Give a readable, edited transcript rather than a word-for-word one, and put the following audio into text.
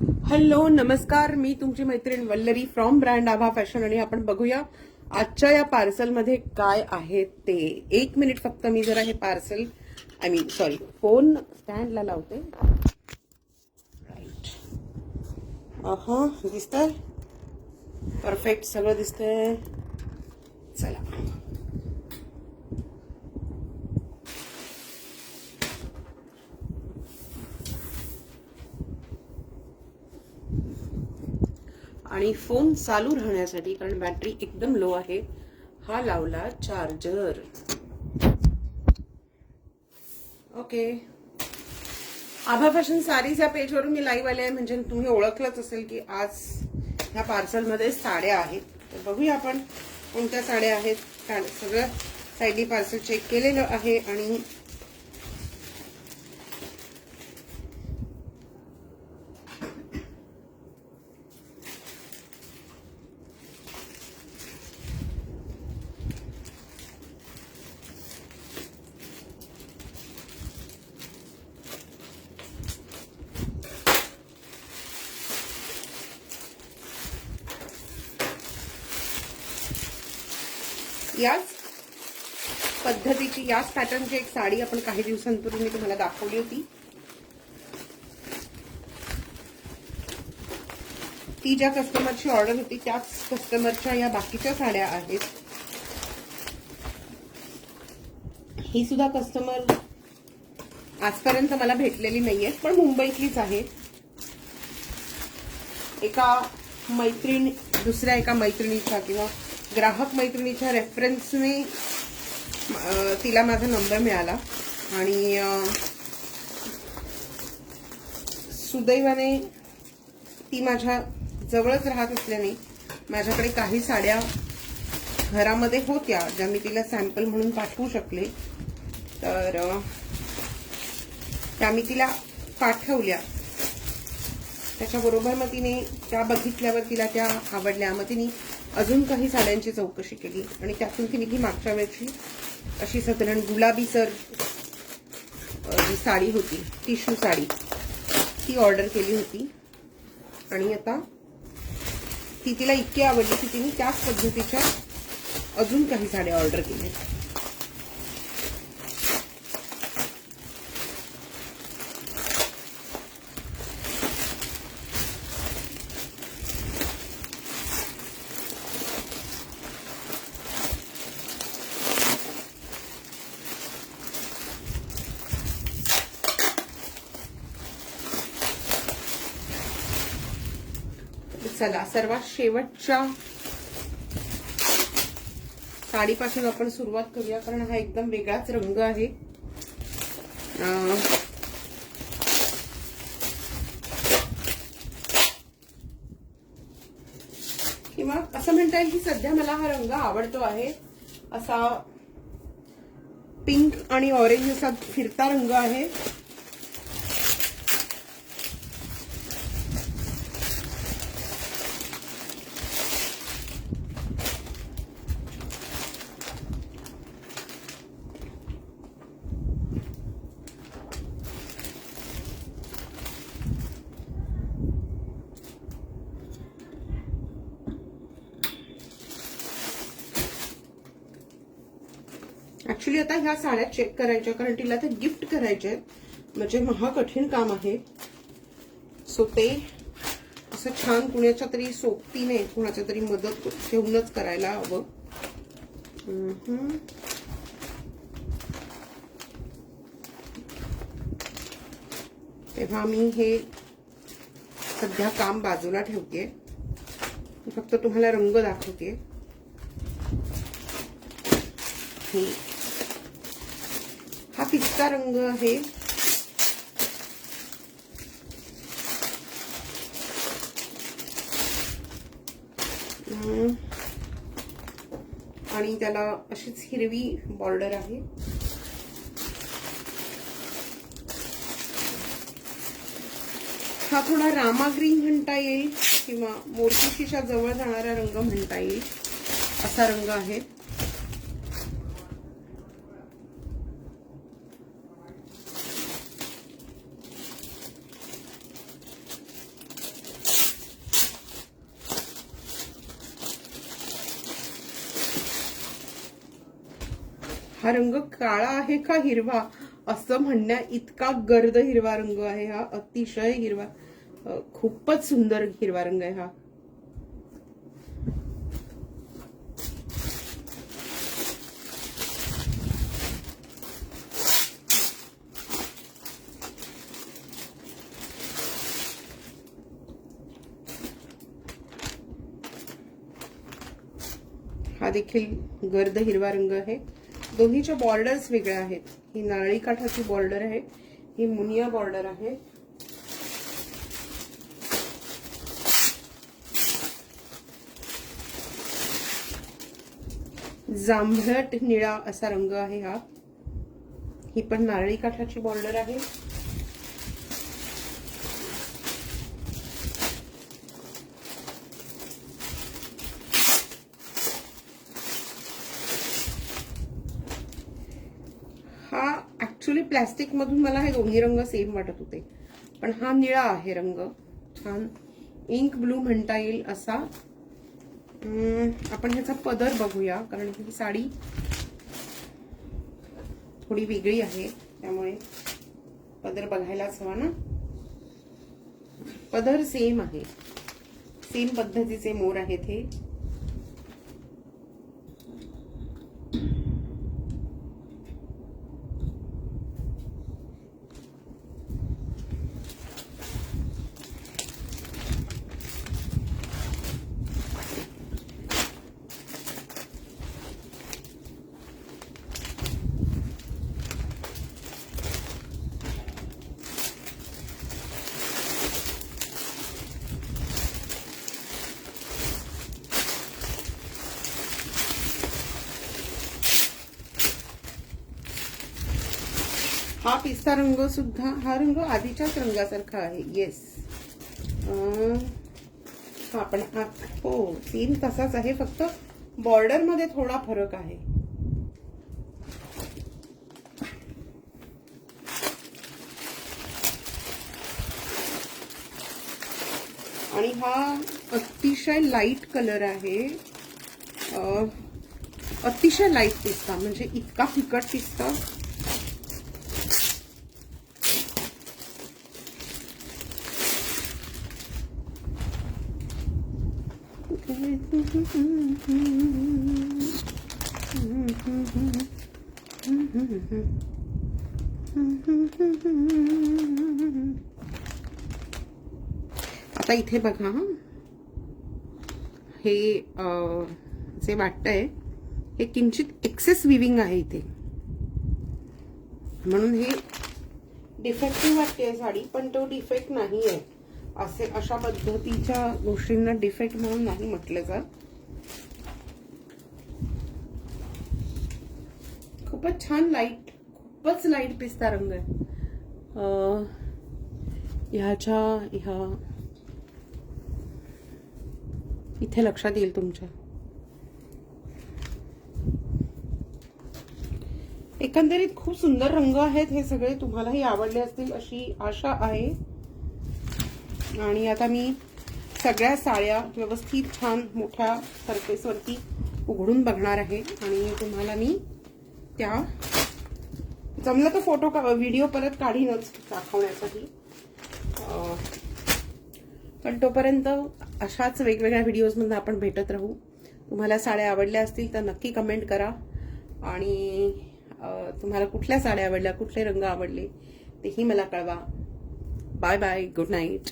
Hello नमस्कार, मी तुमची मैत्रीण Vallari from brand Abha fashion आणि आपण बघूया आजच्या या पार्सल मध्ये काय आहे ते. 1 मिनिट फक्त, मी जरा हे पार्सल सॉरी फोन स्टँडला लावते. राईट. दिसतंय परफेक्ट, सगळं दिसतंय. चला, आणि फोन चालू राहण्यासाठी, कारण बॅटरी एकदम लो आहे, हा लावला चार्जर. ओके. आभा फॅशन सारीज या पेजवरून मी लाईव्ह आले आहे, म्हणजे तुम्ही ओळखलंच असेल की आज ह्या पार्सलमध्ये साड्या आहेत. तर बघूया आपण कोणत्या साड्या आहेत. सगळं साईडली पार्सल चेक केलेलं आहे आणि याच पद्धतीची, याच पॅटर्नची एक साडी आपण काही दिवसांपूर्वी मी तुम्हाला दाखवली होती. ती ज्या कस्टमरची ऑर्डर होती त्याच कस्टमरच्या या बाकीच्या साड्या आहेत. ही सुद्धा कस्टमर आजपर्यंत मला भेटलेली नाहीये, पण मुंबईतलीच आहे. दुसऱ्या एका मैत्रिणीच्या किंवा ग्राहक मैत्रिणीच्या रेफरन्सने तिला माझा नंबर मिळाला आणि सुदैवाने ती माझ्या जवळच राहत असल्याने माझ्याकडे काही साड्या घरामध्ये होत्या ज्या मी तिला सॅम्पल म्हणून पाठवू शकले. तर त्या मी तिला पाठवल्या. त्याच्याबरोबर मग तिने त्या बघितल्यावर तिला त्या आवडल्या. मग तिने अजून काही साड्यांची चौकशी केली आणि त्यातून तिने ही मागच्या वेळची अशी साधारण गुलाबी सर जी साडी होती, टिश्यू साडी, ती ऑर्डर केली होती. आणि आता ती तिला इतकी आवडली की तिने त्याच पद्धतीच्या अजून काही साड्या ऑर्डर केल्या. चला, सर्वात शेवटच्या साडीपासून आपण सुरुवात करूया, कारण हा एकदम वेगळाच रंग आहे. किंवा असं म्हणता येईल की सध्या मला हा रंग आवडतो आहे. असा पिंक आणि ऑरेंज असा फिरता रंग आहे. ऍक्च्युली आता ह्या साड्या चेक करायच्या, कारण तिला ते गिफ्ट करायचे, म्हणजे महाकठीण काम आहे. सो ते असं छान कुणाच्या तरी सोबतीने, कुणाच्या तरी मदत घेऊनच करायला हवं. तेव्हा मी हे सध्या काम बाजूला ठेवते, फक्त तुम्हाला रंग दाखवते. हा पिस्ता रंग आहे. आणि त्याला अशीच हिरवी बॉर्डर आहे. हा थोडा रामा ग्रीन म्हणता येईल किंवा मोरपिशीच्या जवळ जाणारा रंग म्हणता येईल, असा रंग आहे. हा रंग काळा आहे का हिरवा असं म्हणण्या इतका गर्द हिरवा रंग आहे हा. अतिशय हिरवा, खूपच सुंदर हिरवा रंग आहे हा. हा देखील गर्द हिरवा रंग आहे. दोन्हीच्या बॉर्डर्स वेगळ्या आहेत. ही नारळी काठाची बॉर्डर आहे, ही मुनिया बॉर्डर आहे. जांभळट निळा असा रंग आहे हा. ही पण नारळी काठाची बॉर्डर आहे. हा ऍक्च्युली प्लॅस्टिक मधून मला हे दोन्ही रंग सेम वाटत होते, पण हा निळा आहे रंग. छान इंक ब्लू म्हणता येईल असा. आपण ह्याचा पदर बघूया, कारण ही साडी थोडी वेगळी आहे, त्यामुळे पदर बघायलाच हवा ना. पदर सेम आहे, सेम पद्धतीचे मोर आहेत हे. हा पिस्ता रंग सुद्धा, हा रंग आधीच्याच रंगासारखा आहे. येस, हा पण हो सेम तसाच आहे, फक्त बॉर्डर मध्ये थोडा फरक आहे. आणि हा अतिशय लाईट कलर आहे, अतिशय लाईट पिस्ता, म्हणजे इतका फिकट पिस्ता. आता इथे बघा, हे जे वाटतंय हे किंचित एक्सेस विविंग आहे इथे, म्हणून हे डिफेक्टिव्ह वाटते साडी, पण तो डिफेक्ट नाही आहे. अशा पद्धतीच्या गोष्टींना डिफेक्ट म्हणून नाही म्हटलं जात. खूपच छान लाईट, खूपच लाईट पिस्ता रंग आहे. ह्या इथे लक्षात येईल तुमच्या. एकंदरीत खूप सुंदर रंग आहेत हे सगळे. तुम्हालाही आवडले असतील अशी आशा आहे. आणि आता मी सगळ्या साड्या व्यवस्थित छान मोठ्या सरफेसवरती उघडून बघणार आहे आणि तुम्हाला मी त्या जमलं तर फोटो व्हिडिओ परत काढीनच दाखवण्यासाठी. पण तोपर्यंत अशाच वेगवेगळ्या व्हिडिओजमध्ये आपण भेटत राहू. तुम्हाला साड्या आवडल्या असतील तर नक्की कमेंट करा. आणि तुम्हाला कुठल्या साड्या आवडल्या, कुठले रंग आवडले तेही मला कळवा. Bye bye, good night.